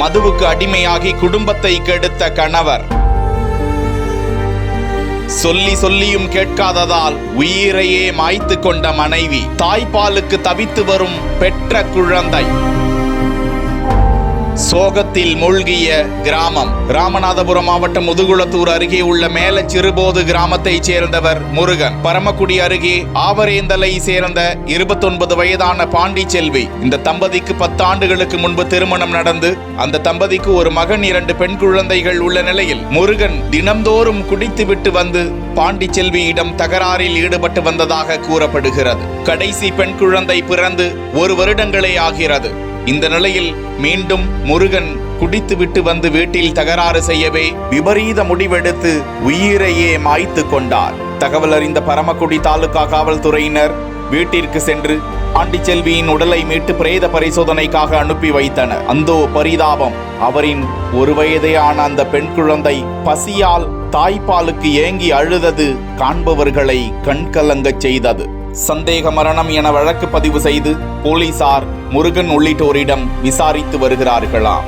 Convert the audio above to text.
மதுவுக்கு அடிமையாகி குடும்பத்தை கெடுத்த கணவர். சொல்லியும் கேட்காததால் உயிரையே மாய்த்து கொண்ட மனைவி. தாய்ப்பாலுக்கு தவித்து வரும் பெற்ற குழந்தை. சோகத்தில் மூழ்கிய கிராமம். ராமநாதபுரம் மாவட்டம் முதுகுளத்தூர் அருகே உள்ள மேல சிறுபோது கிராமத்தைச் சேர்ந்தவர் முருகன். பரமக்குடி அருகே ஆவரேந்தலை சேர்ந்த 29 வயதான பாண்டிச்செல்வி. இந்த தம்பதிக்கு 10 ஆண்டுகளுக்கு முன்பு திருமணம் நடந்து அந்த தம்பதிக்கு ஒரு மகன் 2 பெண் குழந்தைகள் உள்ள நிலையில் முருகன் தினம்தோறும் குடித்துவிட்டு வந்து பாண்டிச்செல்வியிடம் தகராறில் ஈடுபட்டு வந்ததாக கூறப்படுகிறது. கடைசி பெண் குழந்தை பிறந்து 1 வருடங்களே ஆகிறது. இந்த நிலையில் மீண்டும் முருகன் குடித்துவிட்டு வந்து வீட்டில் தகராறு செய்யவே விபரீத முடிவெடுத்து உயிரையே மாய்த்து கொண்டார். தகவல் அறிந்த பரமக்குடி தாலுகா காவல்துறையினர் வீட்டிற்கு சென்று பாண்டிச்செல்வியின் உடலை மீட்டு பிரேத பரிசோதனைக்காக அனுப்பி வைத்தனர். அந்தோ பரிதாபம்! அவரின் 1 வயதேயான அந்த பெண் குழந்தை பசியால் தாய்ப்பாலுக்கு ஏங்கி அழுதது காண்பவர்களை கண்கலங்கச் செய்தது. சந்தேக மரணம் என வழக்கு பதிவு செய்து போலீசார் முருகன் உள்ளிட்டோரிடம் விசாரித்து வருகிறார்களாம்.